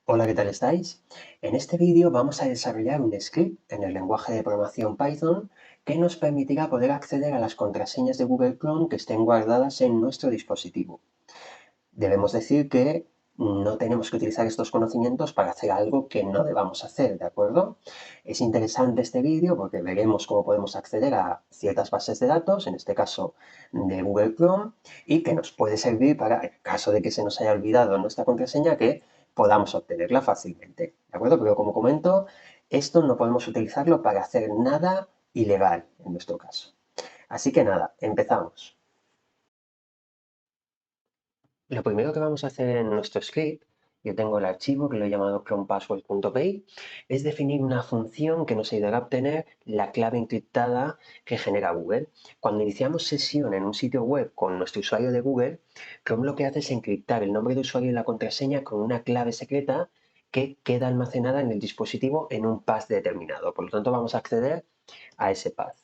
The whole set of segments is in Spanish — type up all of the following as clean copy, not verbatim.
Hola, ¿qué tal estáis? En este vídeo vamos a desarrollar un script en el lenguaje de programación Python que nos permitirá poder acceder a las contraseñas de Google Chrome que estén guardadas en nuestro dispositivo. Debemos decir que no tenemos que utilizar estos conocimientos para hacer algo que no debamos hacer, ¿de acuerdo? Es interesante este vídeo porque veremos cómo podemos acceder a ciertas bases de datos, en este caso de Google Chrome, y que nos puede servir para, en caso de que se nos haya olvidado nuestra contraseña, que podamos obtenerla fácilmente, ¿de acuerdo? Pero como comento, esto no podemos utilizarlo para hacer nada ilegal en nuestro caso. Así que nada, empezamos. Lo primero que vamos a hacer en nuestro script, yo tengo el archivo que lo he llamado chromepassword.py, es definir una función que nos ayudará a obtener la clave encriptada que genera Google. Cuando iniciamos sesión en un sitio web con nuestro usuario de Google, Chrome lo que hace es encriptar el nombre de usuario y la contraseña con una clave secreta que queda almacenada en el dispositivo en un path determinado. Por lo tanto, vamos a acceder a ese path.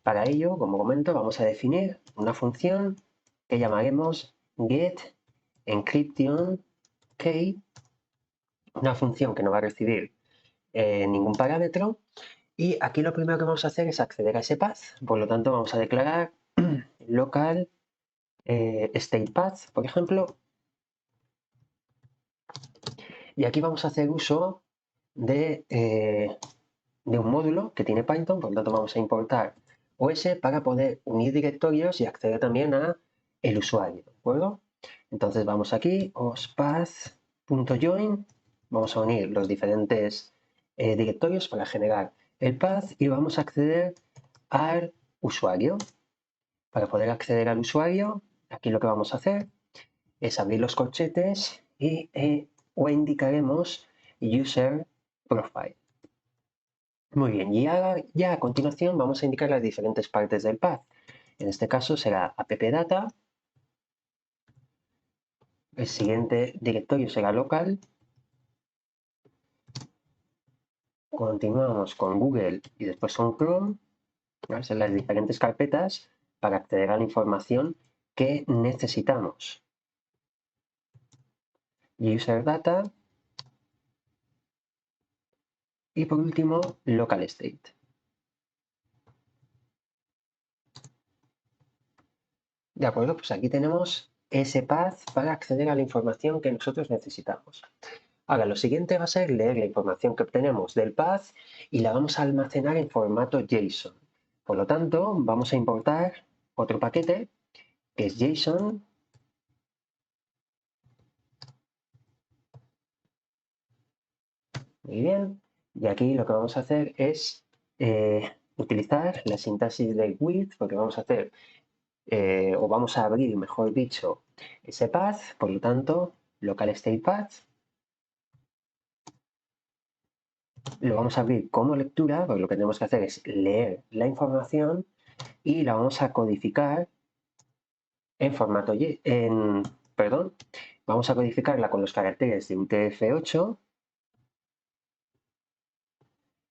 Para ello, como comento, vamos a definir una función que llamaremos getEncryptionKey, una función que no va a recibir ningún parámetro. Y aquí lo primero que vamos a hacer es acceder a ese path. Por lo tanto, vamos a declarar local state path, por ejemplo. Y aquí vamos a hacer uso de un módulo que tiene Python, por lo tanto vamos a importar OS para poder unir directorios y acceder también a el usuario, ¿de acuerdo? Entonces vamos aquí, ospath.join, vamos a unir los diferentes directorios para generar el path y vamos a acceder al usuario. Para poder acceder al usuario, aquí lo que vamos a hacer es abrir los corchetes o indicaremos user profile. Muy bien, y ahora ya a continuación vamos a indicar las diferentes partes del path. En este caso será appdata, el siguiente directorio será local, continuamos con Google y después con Chrome, son las diferentes carpetas para acceder a la información que necesitamos. User data y por último local state. De acuerdo, pues aquí tenemos ese path para acceder a la información que nosotros necesitamos. Ahora, lo siguiente va a ser leer la información que obtenemos del path y la vamos a almacenar en formato JSON. Por lo tanto, vamos a importar otro paquete que es JSON. Muy bien. Y aquí lo que vamos a hacer es utilizar la sintaxis de with, porque vamos a hacer, o vamos a abrir, mejor dicho, ese path. Por lo tanto, local state path. Lo vamos a abrir como lectura, porque lo que tenemos que hacer es leer la información y la vamos a codificar en formato perdón, vamos a codificarla con los caracteres de UTF-8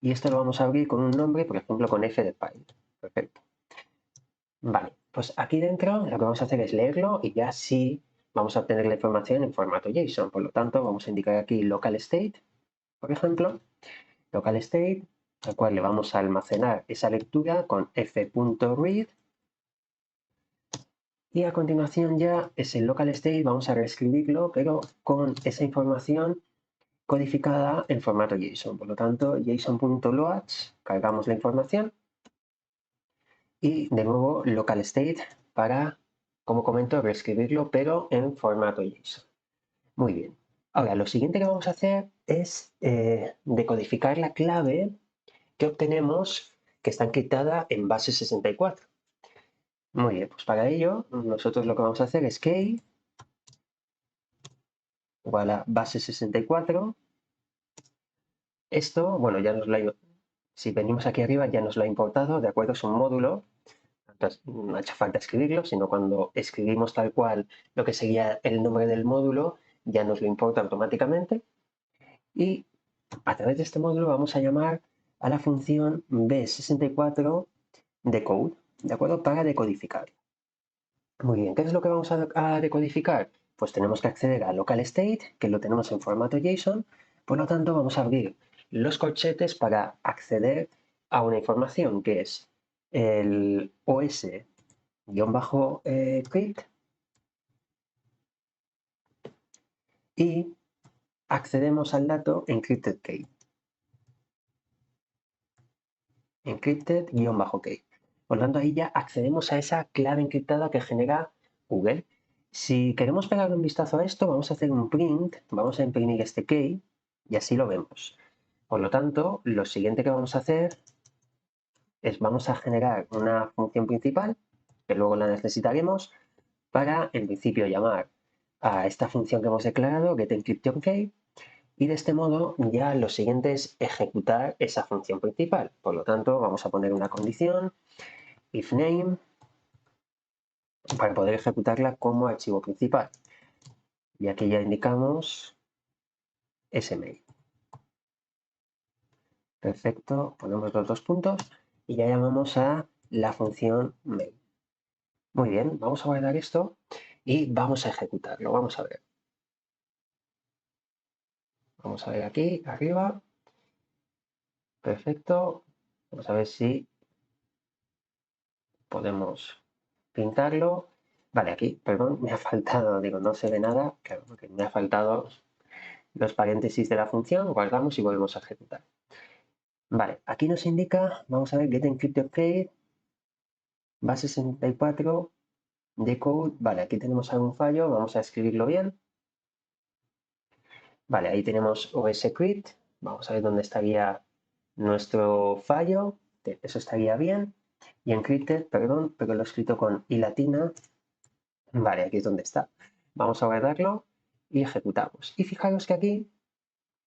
y esto lo vamos a abrir con un nombre, por ejemplo, con F de file. Perfecto. Vale, pues aquí dentro lo que vamos a hacer es leerlo y ya sí vamos a obtener la información en formato JSON. Por lo tanto, vamos a indicar aquí local state, por ejemplo, local state, al cual le vamos a almacenar esa lectura con f.read. Y a continuación ya ese local state vamos a reescribirlo, pero con esa información codificada en formato JSON. Por lo tanto, json.load, cargamos la información y de nuevo local state para, como comento, reescribirlo, pero en formato JSON. Muy bien. Ahora, lo siguiente que vamos a hacer es decodificar la clave que obtenemos que está encriptada en base 64. Muy bien, pues para ello nosotros lo que vamos a hacer es key igual a base 64. Esto, bueno, ya si venimos aquí arriba ya nos lo ha importado, ¿de acuerdo? Es un módulo, entonces no ha hecho falta escribirlo, sino cuando escribimos tal cual lo que sería el nombre del módulo, ya nos lo importa automáticamente. Y a través de este módulo vamos a llamar a la función b64 decode, ¿de acuerdo? Para decodificar. Muy bien, ¿qué es lo que vamos a decodificar? Pues tenemos que acceder a local state, que lo tenemos en formato JSON, por lo tanto vamos a abrir los corchetes para acceder a una información que es el os-crypt y accedemos al dato encrypted key. Encrypted-key. Por lo tanto, ahí ya accedemos a esa clave encriptada que genera Google. Si queremos pegar un vistazo a esto, vamos a hacer un print, vamos a imprimir este key y así lo vemos. Por lo tanto, lo siguiente que vamos a hacer es vamos a generar una función principal, que luego la necesitaremos, para en principio llamar a esta función que hemos declarado, getEncryptionKey, y de este modo ya lo siguiente es ejecutar esa función principal. Por lo tanto, vamos a poner una condición, if name, para poder ejecutarla como archivo principal. Y aquí ya indicamos ese mail. Perfecto, ponemos los dos puntos y ya llamamos a la función mail. Muy bien, vamos a guardar esto y vamos a ejecutarlo. Vamos a ver. Vamos a ver aquí, arriba. Perfecto. Vamos a ver si podemos pintarlo. Vale, aquí, perdón, me ha faltado, digo, no se ve nada, claro, porque me ha faltado los paréntesis de la función, guardamos y volvemos a ejecutar. Vale, aquí nos indica, vamos a ver, getEncryptionKey, base 64, decode, vale, aquí tenemos algún fallo, vamos a escribirlo bien. Vale, ahí tenemos oscrypt, vamos a ver dónde estaría nuestro fallo, eso estaría bien. Y encrypted, perdón, pero lo he escrito con i latina. Vale, aquí es donde está. Vamos a guardarlo y ejecutamos. Y fijaros que aquí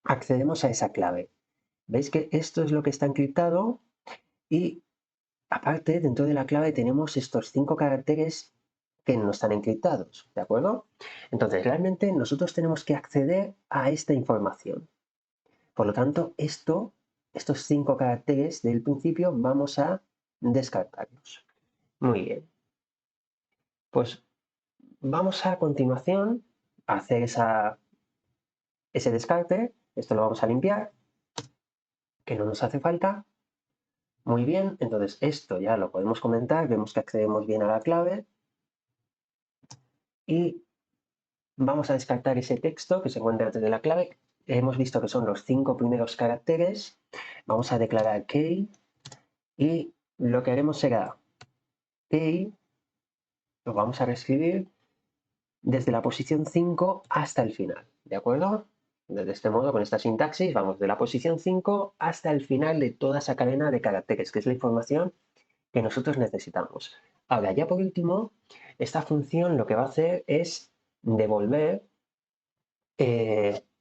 accedemos a esa clave. ¿Veis que esto es lo que está encriptado? Y aparte, dentro de la clave tenemos estos 5 caracteres que no están encriptados, ¿de acuerdo? Entonces, realmente nosotros tenemos que acceder a esta información. Por lo tanto, estos 5 caracteres del principio vamos a descartarlos. Muy bien. Pues vamos a continuación a hacer ese descarte. Esto lo vamos a limpiar, que no nos hace falta. Muy bien, entonces esto ya lo podemos comentar. Vemos que accedemos bien a la clave. Y vamos a descartar ese texto que se encuentra antes de la clave. Hemos visto que son los 5 primeros caracteres. Vamos a declarar key y lo que haremos será key, lo vamos a reescribir desde la posición 5 hasta el final, ¿de acuerdo? De este modo, con esta sintaxis, vamos de la posición 5 hasta el final de toda esa cadena de caracteres, que es la información que nosotros necesitamos. Ahora, ya por último, esta función lo que va a hacer es devolver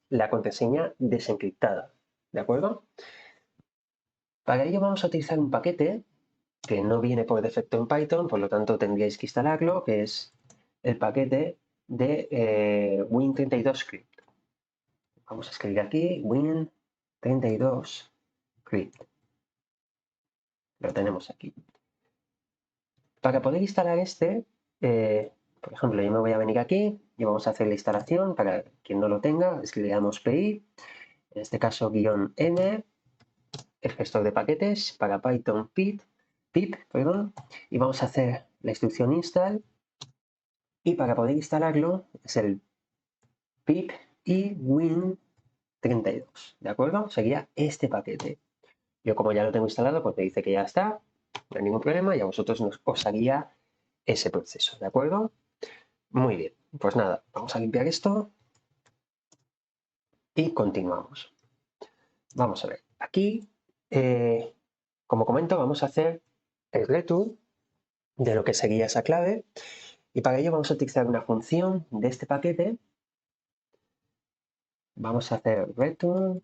la contraseña desencriptada, ¿de acuerdo? Para ello vamos a utilizar un paquete que no viene por defecto en Python, por lo tanto tendríais que instalarlo, que es el paquete de Win32Script. Vamos a escribir aquí Win32Script. Lo tenemos aquí. Para poder instalar por ejemplo, yo me voy a venir aquí y vamos a hacer la instalación. Para quien no lo tenga, escribiremos PI, en este caso -m, el gestor de paquetes, para Python pip, perdón, y vamos a hacer la instrucción install. Y para poder instalarlo es el pip y win32, ¿de acuerdo? Sería este paquete. Yo como ya lo tengo instalado, pues me dice que ya está, no hay ningún problema y a vosotros os haría ese proceso, ¿de acuerdo? Muy bien, pues nada, vamos a limpiar esto y continuamos. Vamos a ver, aquí, como comento, vamos a hacer el return de lo que sería esa clave y para ello vamos a utilizar una función de este paquete. Vamos a hacer return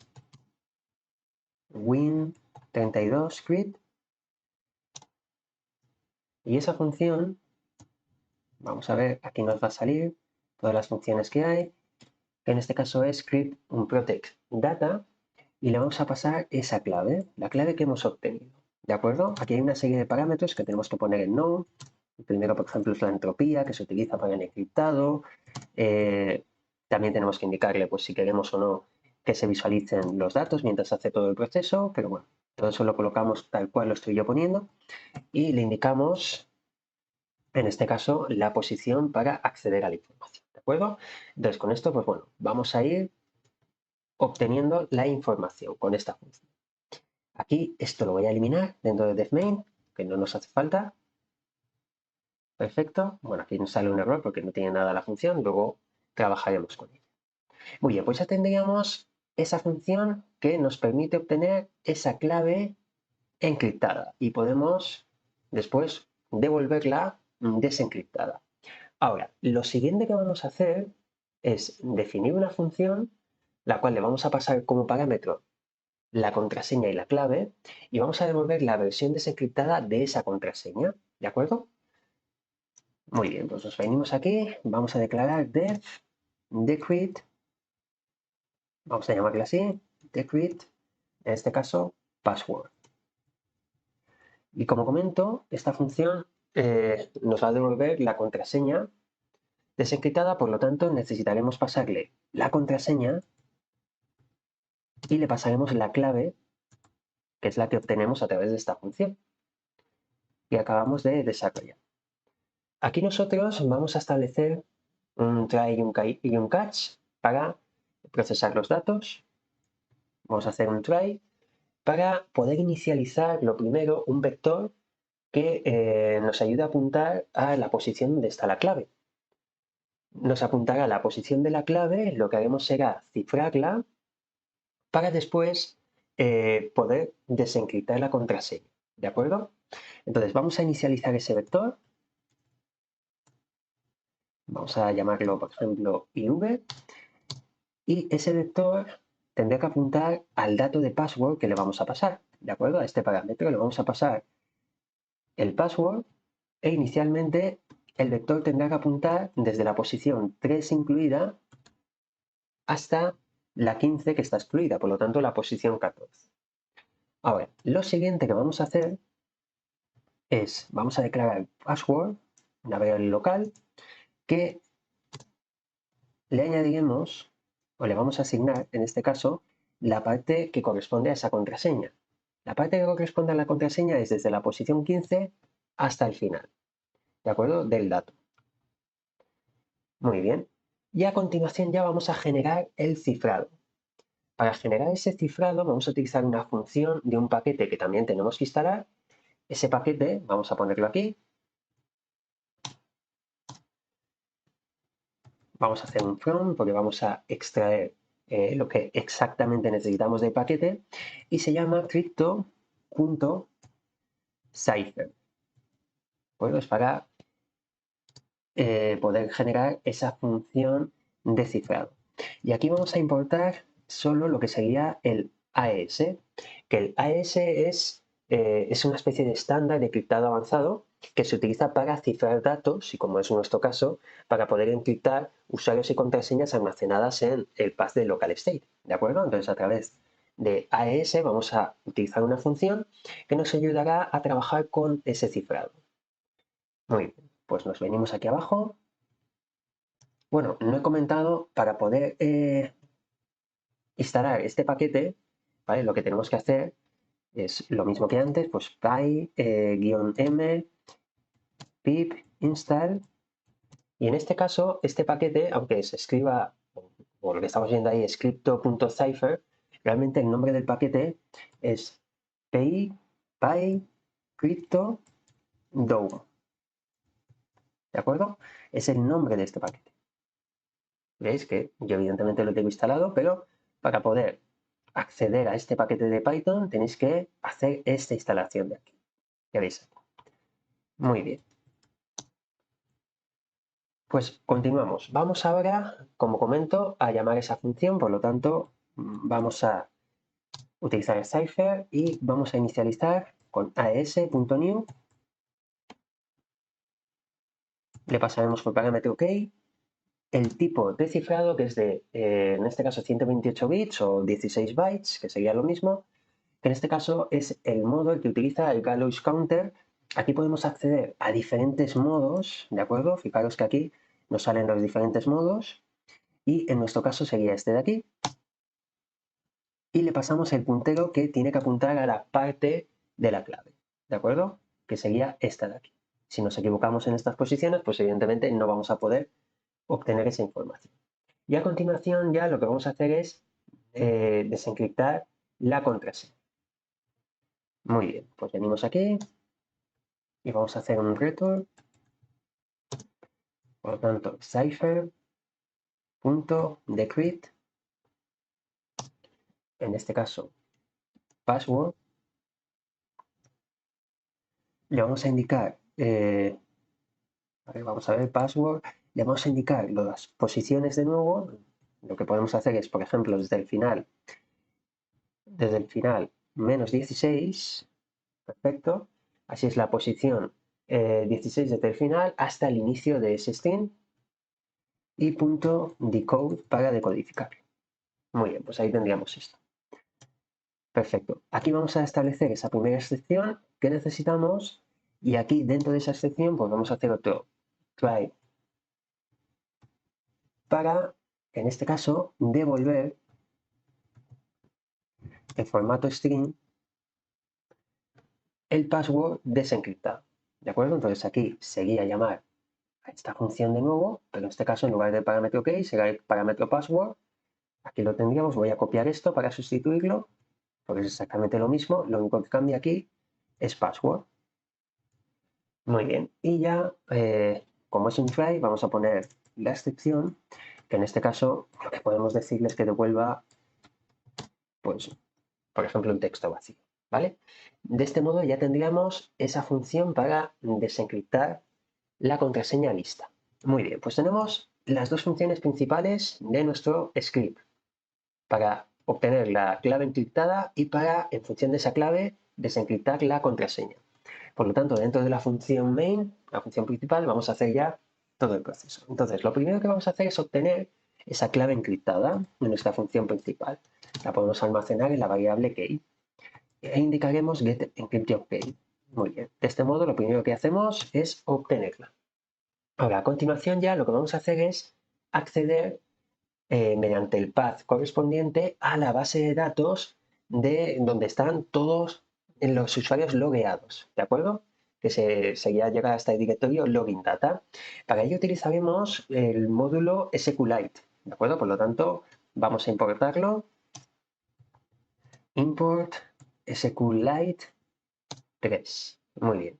win32script y esa función, vamos a ver, aquí nos va a salir todas las funciones que hay, que en este caso es script protect data, y le vamos a pasar esa clave, la clave que hemos obtenido, ¿de acuerdo? Aquí hay una serie de parámetros que tenemos que poner en node, El primero, por ejemplo, es la entropía, que se utiliza para el encriptado. También tenemos que indicarle, pues, si queremos o no que se visualicen los datos mientras hace todo el proceso, pero bueno, todo eso lo colocamos tal cual lo estoy yo poniendo y le indicamos, en este caso, la posición para acceder a la información, ¿de acuerdo? Entonces, con esto, pues bueno, vamos a ir obteniendo la información con esta función. Aquí esto lo voy a eliminar dentro de DevMain, que no nos hace falta. Perfecto. Bueno, aquí nos sale un error porque no tiene nada la función, luego trabajaremos con ella. Muy bien, pues ya tendríamos esa función que nos permite obtener esa clave encriptada y podemos después devolverla desencriptada. Ahora, lo siguiente que vamos a hacer es definir una función la cual le vamos a pasar como parámetro la contraseña y la clave y vamos a devolver la versión desencriptada de esa contraseña, ¿de acuerdo? Muy bien, pues nos venimos aquí, vamos a declarar def decrypt, vamos a llamarle así, decrypt, en este caso, password. Y como comento, esta función nos va a devolver la contraseña desencriptada, por lo tanto necesitaremos pasarle la contraseña y le pasaremos la clave, que es la que obtenemos a través de esta función que acabamos de desarrollar. Aquí nosotros vamos a establecer un try y un catch para procesar los datos. Vamos a hacer un try para poder inicializar lo primero un vector que nos ayude a apuntar a la posición donde está la clave. Nos apuntará a la posición de la clave, lo que haremos será cifrarla para después poder desencriptar la contraseña. ¿De acuerdo? Entonces vamos a inicializar ese vector. Vamos a llamarlo, por ejemplo, IV. Y ese vector tendrá que apuntar al dato de password que le vamos a pasar. ¿De acuerdo? A este parámetro le vamos a pasar el password e inicialmente el vector tendrá que apuntar desde la posición 3 incluida hasta la 15 que está excluida, por lo tanto la posición 14. Ahora, lo siguiente que vamos a hacer es, vamos a declarar password, una variable local, que le añadiremos, o le vamos a asignar, en este caso, la parte que corresponde a esa contraseña. La parte que corresponde a la contraseña es desde la posición 15 hasta el final, ¿de acuerdo? Del dato. Muy bien. Y a continuación ya vamos a generar el cifrado. Para generar ese cifrado vamos a utilizar una función de un paquete que también tenemos que instalar. Ese paquete, vamos a ponerlo aquí. Vamos a hacer un from porque vamos a extraer lo que exactamente necesitamos del paquete y se llama crypto.cipher. Bueno, es para poder generar esa función de cifrado. Y aquí vamos a importar solo lo que sería el AES, que el AES es una especie de estándar de criptado avanzado que se utiliza para cifrar datos y, como es nuestro caso, para poder encriptar usuarios y contraseñas almacenadas en el path de local state, ¿de acuerdo? Entonces, a través de AES vamos a utilizar una función que nos ayudará a trabajar con ese cifrado. Muy bien, pues nos venimos aquí abajo. Bueno, no he comentado, para poder instalar este paquete, ¿vale? Lo que tenemos que hacer es lo mismo que antes, pues py-m pip install, y en este caso, este paquete, aunque se escriba, o lo que estamos viendo ahí, scripto.cipher, realmente el nombre del paquete es py crypto DOM, ¿de acuerdo? Es el nombre de este paquete. Veis que yo evidentemente lo tengo instalado, pero para poder acceder a este paquete de Python tenéis que hacer esta instalación de aquí. Ya veis aquí. Muy bien. Pues continuamos. Vamos ahora, como comento, a llamar esa función, por lo tanto, vamos a utilizar el cipher y vamos a inicializar con aes.new. Le pasaremos por parámetro OK el tipo de cifrado, que es de, en este caso, 128 bits o 16 bytes, que sería lo mismo, que en este caso es el modo el que utiliza el gallows counter Aquí podemos acceder a diferentes modos, ¿de acuerdo? Fijaros que aquí nos salen los diferentes modos y en nuestro caso sería este de aquí. Y le pasamos el puntero que tiene que apuntar a la parte de la clave, ¿de acuerdo? Que sería esta de aquí. Si nos equivocamos en estas posiciones, pues evidentemente no vamos a poder obtener esa información. Y a continuación ya lo que vamos a hacer es desencriptar la contraseña. Muy bien, pues venimos aquí y vamos a hacer un return. Por lo tanto, cipher.decrypt, en este caso password, le vamos a indicar, vamos a ver, password, le vamos a indicar las posiciones de nuevo. Lo que podemos hacer es, por ejemplo, desde el final menos 16, perfecto, así es la posición 16 desde el final hasta el inicio de ese string y punto decode para decodificarlo. Muy bien, pues ahí tendríamos esto. Perfecto. Aquí vamos a establecer esa primera excepción que necesitamos y aquí dentro de esa excepción pues vamos a hacer otro try para, en este caso, devolver en formato string el password desencriptado. ¿De acuerdo? Entonces aquí sería llamar a esta función de nuevo, pero en este caso en lugar del parámetro key será el parámetro password. Aquí lo tendríamos, voy a copiar esto para sustituirlo, porque es exactamente lo mismo, lo único que cambia aquí es password. Muy bien, y ya como es un try, vamos a poner la excepción, que en este caso lo que podemos decirles es que devuelva, pues, por ejemplo, un texto vacío, ¿vale? De este modo ya tendríamos esa función para desencriptar la contraseña lista. Muy bien, pues tenemos las dos funciones principales de nuestro script para obtener la clave encriptada y para, en función de esa clave, desencriptar la contraseña. Por lo tanto, dentro de la función main, la función principal, vamos a hacer ya todo el proceso. Entonces, lo primero que vamos a hacer es obtener esa clave encriptada de nuestra función principal. La podemos almacenar en la variable key e indicaremos get encryption key. Muy bien. De este modo, lo primero que hacemos es obtenerla. Ahora, a continuación ya lo que vamos a hacer es acceder mediante el path correspondiente a la base de datos de donde están todos los usuarios logueados, ¿de acuerdo? Que sería llegar hasta el directorio login data. Para ello utilizaremos el módulo SQLite, ¿de acuerdo? Por lo tanto, vamos a importarlo. Import SQLite 3. Muy bien.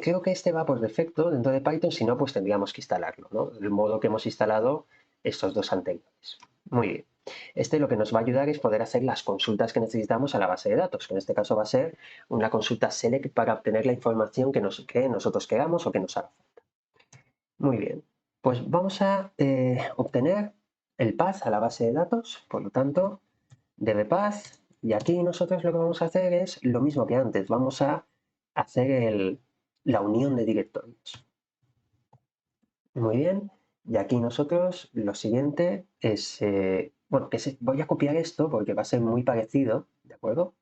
Creo que este va por defecto dentro de Python, si no, pues tendríamos que instalarlo, ¿no? El modo que hemos instalado estos dos anteriores. Muy bien. Este lo que nos va a ayudar es poder hacer las consultas que necesitamos a la base de datos, que en este caso va a ser una consulta select para obtener la información que nosotros queramos o que nos haga falta. Muy bien. Pues vamos a obtener el path a la base de datos, por lo tanto, dbpath, y aquí nosotros lo que vamos a hacer es lo mismo que antes, vamos a hacer la unión de directorios. Muy bien, y aquí nosotros lo siguiente es, bueno, voy a copiar esto porque va a ser muy parecido, ¿de acuerdo?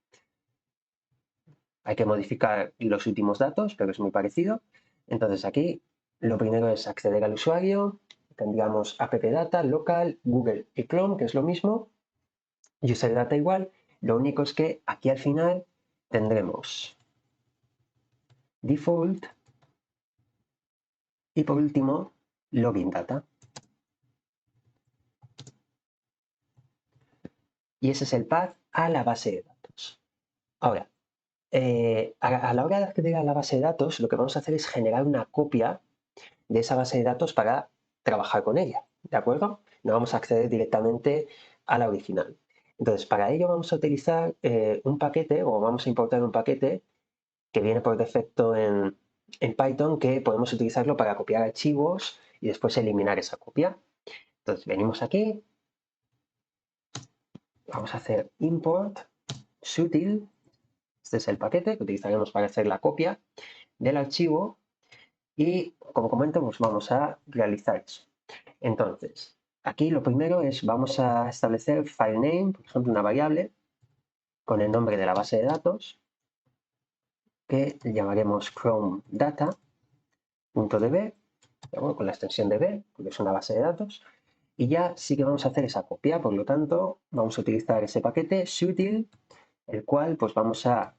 Hay que modificar los últimos datos, pero es muy parecido. Entonces aquí lo primero es acceder al usuario, tendríamos appdata, local, Google y Chrome, que es lo mismo, user data igual, lo único es que aquí al final tendremos default y por último login data. Y ese es el path a la base de datos. Ahora, a la hora de acceder a la base de datos, lo que vamos a hacer es generar una copia de esa base de datos para trabajar con ella, ¿de acuerdo? No vamos a acceder directamente a la original. Entonces, para ello vamos a utilizar un paquete o vamos a importar un paquete que viene por defecto en Python, que podemos utilizarlo para copiar archivos y después eliminar esa copia. Entonces venimos aquí, vamos a hacer import sutil, este es el paquete que utilizaremos para hacer la copia del archivo y como comento pues vamos a realizar eso. Entonces, aquí lo primero es vamos a establecer filename, por ejemplo una variable con el nombre de la base de datos que llamaremos Chrome Data.db, con la extensión db, porque es una base de datos. Y ya sí que vamos a hacer esa copia, por lo tanto, vamos a utilizar ese paquete sutil, el cual pues vamos a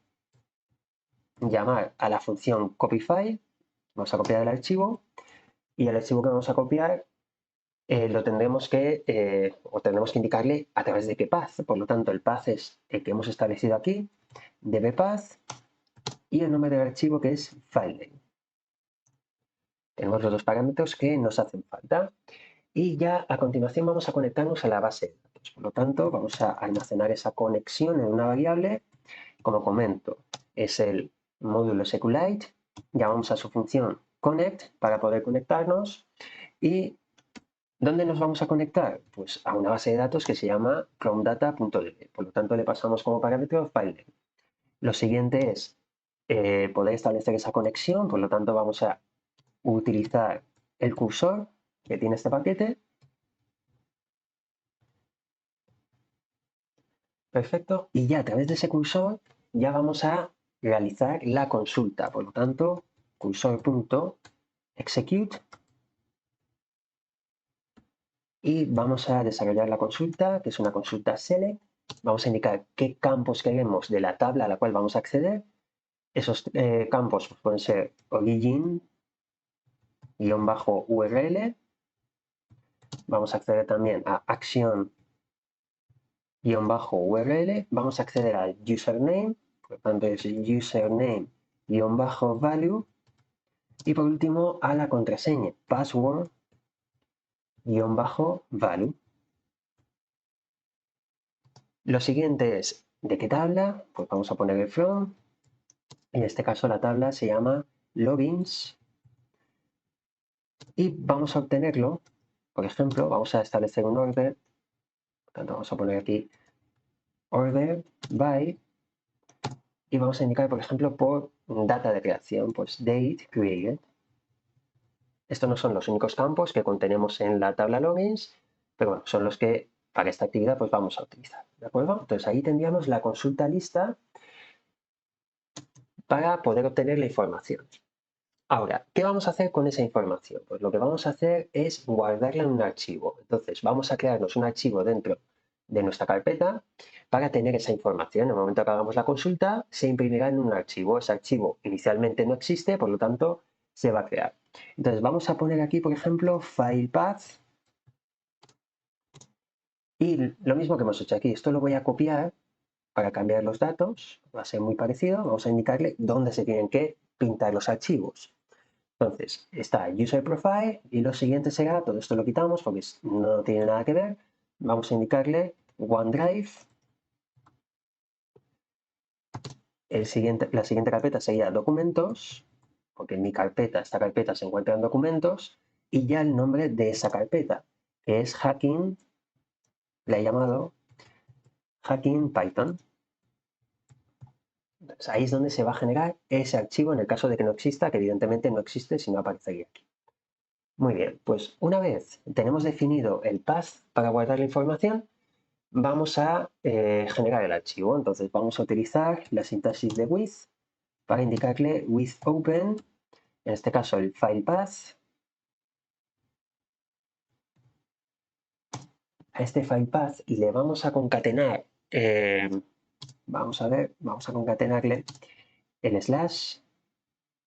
llamar a la función copyfile, vamos a copiar el archivo, y el archivo que vamos a copiar lo tendremos que indicarle a través de qué path. Por lo tanto, el path es el que hemos establecido aquí, dbpath, y el nombre del archivo que es filename. Tenemos los dos parámetros que nos hacen falta. Y ya a continuación vamos a conectarnos a la base de datos. Por lo tanto, vamos a almacenar esa conexión en una variable. Como comento, es el módulo SQLite. Llamamos a su función connect para poder conectarnos. ¿Y dónde nos vamos a conectar? Pues a una base de datos que se llama chromedata.db. Por lo tanto, le pasamos como parámetro filename. Lo siguiente es poder establecer esa conexión. Por lo tanto, vamos a utilizar el cursor que tiene este paquete. Perfecto. Y ya a través de ese cursor ya vamos a realizar la consulta. Por lo tanto, cursor.execute, y vamos a desarrollar la consulta, que es una consulta select. Vamos a indicar qué campos queremos de la tabla a la cual vamos a acceder. Esos campos pueden ser origin-url. Vamos a acceder también a action-url. Vamos a acceder al username. Por lo tanto, es username-value. Y por último, a la contraseña, password-value. Lo siguiente es, ¿de qué tabla? Pues vamos a poner el from. En este caso la tabla se llama logins. Y vamos a obtenerlo, por ejemplo, vamos a establecer un order. Por tanto, vamos a poner aquí order by. Y vamos a indicar, por ejemplo, por data de creación, pues date created. Estos no son los únicos campos que contenemos en la tabla logins, pero bueno, son los que para esta actividad pues vamos a utilizar, ¿de acuerdo? Entonces ahí tendríamos la consulta lista para poder obtener la información. Ahora, ¿qué vamos a hacer con esa información? Pues lo que vamos a hacer es guardarla en un archivo. Entonces vamos a crearnos un archivo dentro de nuestra carpeta para tener esa información. En el momento que hagamos la consulta, se imprimirá en un archivo. Ese archivo inicialmente no existe, por lo tanto, se va a crear. Entonces vamos a poner aquí, por ejemplo, filepath. Y lo mismo que hemos hecho aquí, esto lo voy a copiar para cambiar los datos. Va a ser muy parecido. Vamos a indicarle dónde se tienen que pintar los archivos. Entonces, está user profile y lo siguiente será, todo esto lo quitamos porque no tiene nada que ver. Vamos a indicarle OneDrive. La siguiente carpeta sería documentos, porque en mi carpeta, esta carpeta se encuentra en documentos, y ya el nombre de esa carpeta, que es hacking, la he llamado hacking Python. Entonces, ahí es donde se va a generar ese archivo en el caso de que no exista, que evidentemente no existe si no aparecería aquí. Muy bien, pues una vez tenemos definido el path para guardar la información, vamos a generar el archivo. Entonces vamos a utilizar la sintaxis de with para indicarle with open, en este caso el file path. A este file path le vamos a concatenar, vamos a concatenarle el slash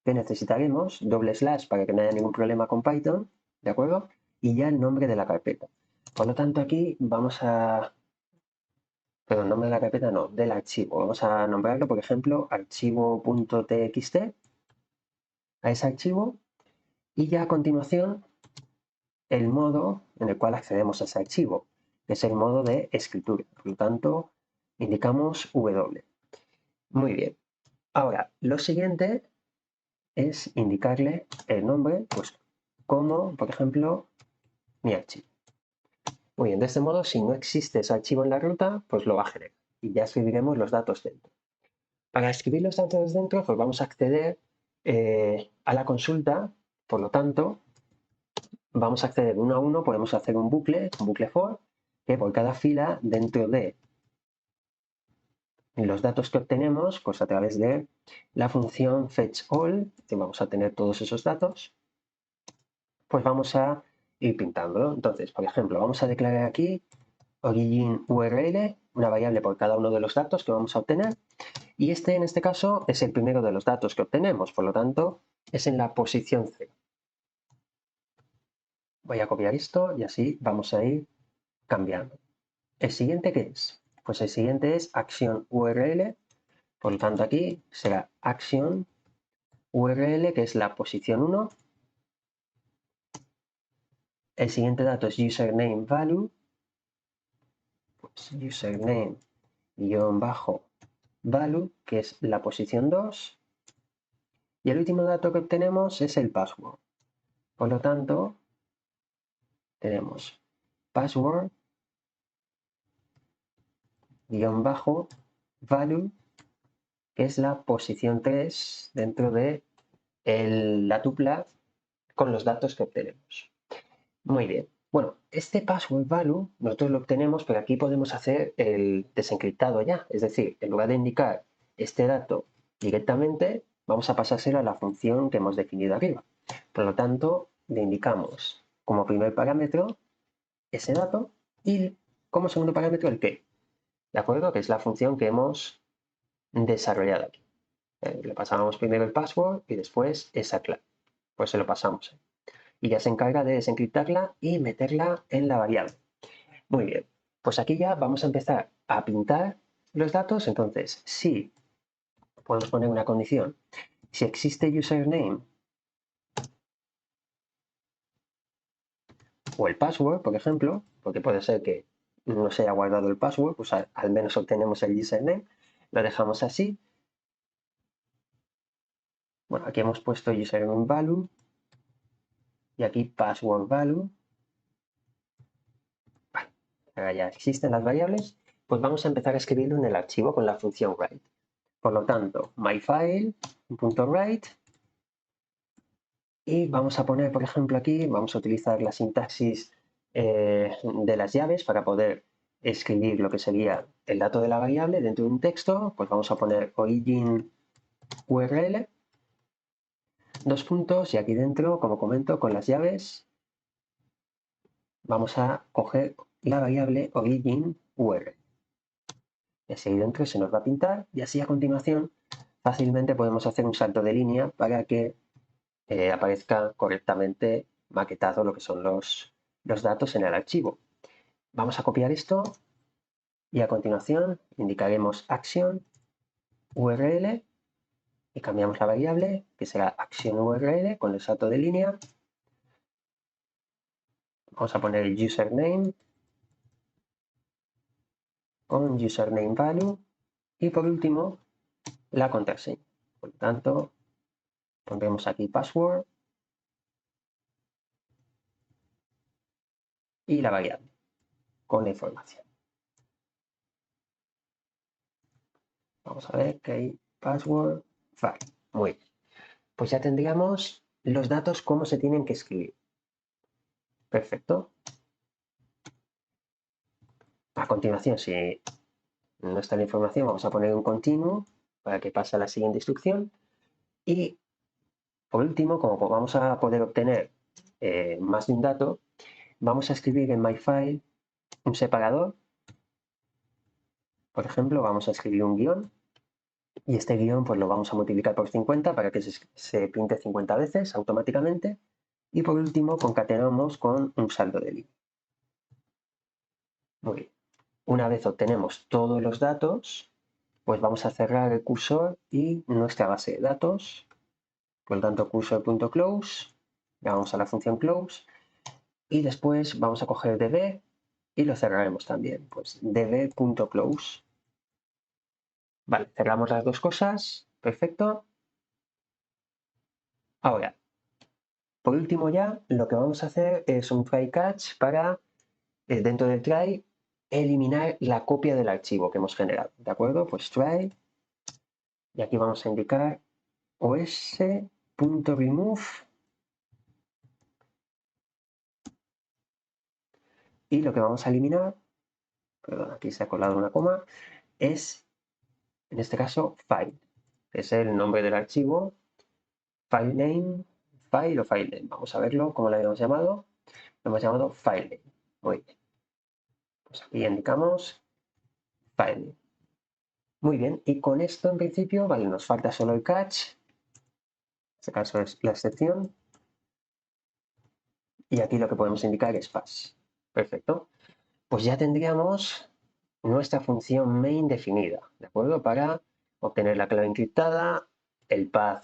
que necesitaremos, doble slash para que no haya ningún problema con Python, ¿de acuerdo? Y ya el nombre de la carpeta. Por lo tanto, aquí vamos a... Pero el nombre de la carpeta no, del archivo. Vamos a nombrarlo, por ejemplo, archivo.txt, a ese archivo, y ya a continuación el modo en el cual accedemos a ese archivo, que es el modo de escritura. Por lo tanto, indicamos W. Muy bien. Ahora, lo siguiente es indicarle el nombre, pues como, por ejemplo, mi archivo. Muy bien, de este modo, si no existe ese archivo en la ruta, pues lo va a generar y ya escribiremos los datos dentro. Para escribir los datos dentro, pues vamos a acceder a la consulta, por lo tanto, vamos a acceder uno a uno, podemos hacer un bucle for, que por cada fila dentro de los datos que obtenemos pues a través de la función fetchAll, que vamos a tener todos esos datos, pues vamos a ir pintándolo. Entonces, por ejemplo, vamos a declarar aquí origin URL, una variable por cada uno de los datos que vamos a obtener, y este en este caso es el primero de los datos que obtenemos, por lo tanto es en la posición 0. Voy a copiar esto y así vamos a ir cambiando. ¿El siguiente qué es? Pues el siguiente es acción URL, por lo tanto aquí será acción URL, que es la posición 1. El siguiente dato es username value, pues username-value, que es la posición 2. Y el último dato que obtenemos es el password. Por lo tanto, tenemos password-value, que es la posición 3 dentro de la tupla con los datos que obtenemos. Muy bien. Bueno, este password value nosotros lo obtenemos, pero aquí podemos hacer el desencriptado ya. Es decir, en lugar de indicar este dato directamente, vamos a pasárselo a la función que hemos definido arriba. Por lo tanto, le indicamos como primer parámetro ese dato y como segundo parámetro el qué. ¿De acuerdo? Que es la función que hemos desarrollado aquí. Le pasamos primero el password y después esa clave. Pues se lo pasamos. Y ya se encarga de desencriptarla y meterla en la variable. Muy bien, pues aquí ya vamos a empezar a pintar los datos. Entonces, si podemos poner una condición, si existe username o el password, por ejemplo, porque puede ser que no se haya guardado el password, pues al menos obtenemos el username, lo dejamos así. Bueno, aquí hemos puesto username value y aquí password value. Vale, ahora ya existen las variables, pues vamos a empezar a escribirlo en el archivo con la función write. Por lo tanto, myfile.write, y vamos a poner, por ejemplo, aquí, vamos a utilizar la sintaxis de las llaves para poder escribir lo que sería el dato de la variable dentro de un texto. Pues vamos a poner origin URL, dos puntos, y aquí dentro, como comento, con las llaves, vamos a coger la variable origin URL. Y así ahí dentro se nos va a pintar, y así a continuación fácilmente podemos hacer un salto de línea para que aparezca correctamente maquetado lo que son los datos en el archivo. Vamos a copiar esto y a continuación indicaremos acción URL y cambiamos la variable, que será acción URL con el salto de línea. Vamos a poner el username con username value y por último la contraseña. Por lo tanto, pondremos aquí password y la variable con la información. Vamos a ver que hay password, vale, muy bien. Pues ya tendríamos los datos cómo se tienen que escribir. Perfecto. A continuación, si no está la información, vamos a poner un continuo para que pase a la siguiente instrucción. Y por último, como vamos a poder obtener más de un dato, vamos a escribir en myfile un separador. Por ejemplo, vamos a escribir un guión y este guión pues lo vamos a multiplicar por 50 para que se pinte 50 veces automáticamente. Y por último, concatenamos con un salto de línea. Muy bien. Una vez obtenemos todos los datos, pues vamos a cerrar el cursor y nuestra base de datos. Por lo tanto, cursor.close, vamos a la función close y después vamos a coger db y lo cerraremos también, pues db.close. Vale, cerramos las dos cosas, perfecto. Ahora, por último ya, lo que vamos a hacer es un try catch para, dentro del try, eliminar la copia del archivo que hemos generado, ¿de acuerdo? Pues try, y aquí vamos a indicar os.remove, y lo que vamos a eliminar, perdón, aquí se ha colado una coma, es en este caso file, que es el nombre del archivo, file name, file o file name. Vamos a verlo, ¿cómo lo habíamos llamado? Lo hemos llamado file name. Muy bien. Pues aquí indicamos file name. Muy bien, y con esto en principio, vale, nos falta solo el catch, en este caso es la excepción, y aquí lo que podemos indicar es pass. Perfecto. Pues ya tendríamos nuestra función main definida, ¿de acuerdo? Para obtener la clave encriptada, el path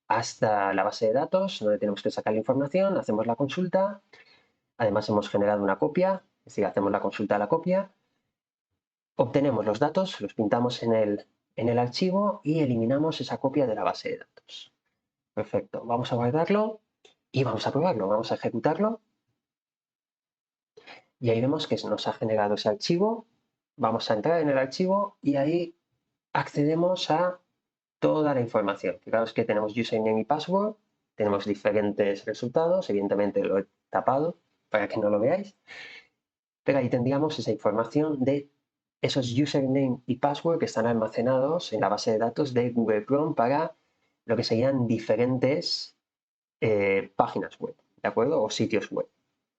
hasta la base de datos, donde tenemos que sacar la información, hacemos la consulta, además hemos generado una copia, es decir, hacemos la consulta a la copia, obtenemos los datos, los pintamos en el archivo y eliminamos esa copia de la base de datos. Perfecto, vamos a guardarlo y vamos a probarlo, vamos a ejecutarlo. Y ahí vemos que nos ha generado ese archivo. Vamos a entrar en el archivo y ahí accedemos a toda la información. Fijaos que tenemos username y password, tenemos diferentes resultados, evidentemente lo he tapado para que no lo veáis, pero ahí tendríamos esa información de esos username y password que están almacenados en la base de datos de Google Chrome para lo que serían diferentes páginas web, ¿de acuerdo? O sitios web.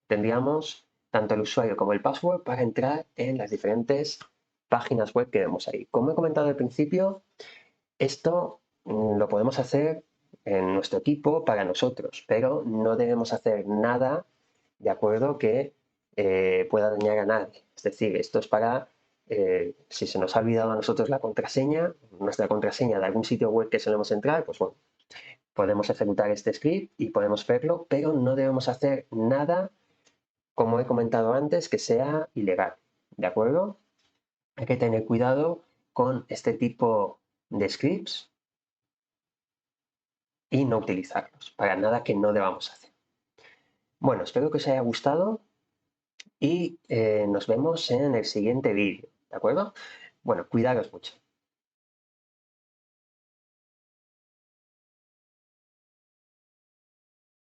Tendríamos tanto el usuario como el password para entrar en las diferentes páginas web que vemos ahí. Como he comentado al principio, esto lo podemos hacer en nuestro equipo para nosotros, pero no debemos hacer nada, de acuerdo, que pueda dañar a nadie. Es decir, esto es para, si se nos ha olvidado a nosotros la contraseña, nuestra contraseña de algún sitio web que solemos entrar, pues bueno, podemos ejecutar este script y podemos verlo, pero no debemos hacer nada, como he comentado antes, que sea ilegal, ¿de acuerdo? Hay que tener cuidado con este tipo de scripts y no utilizarlos para nada que no debamos hacer. Bueno, espero que os haya gustado y nos vemos en el siguiente vídeo, ¿de acuerdo? Bueno, cuidaros mucho.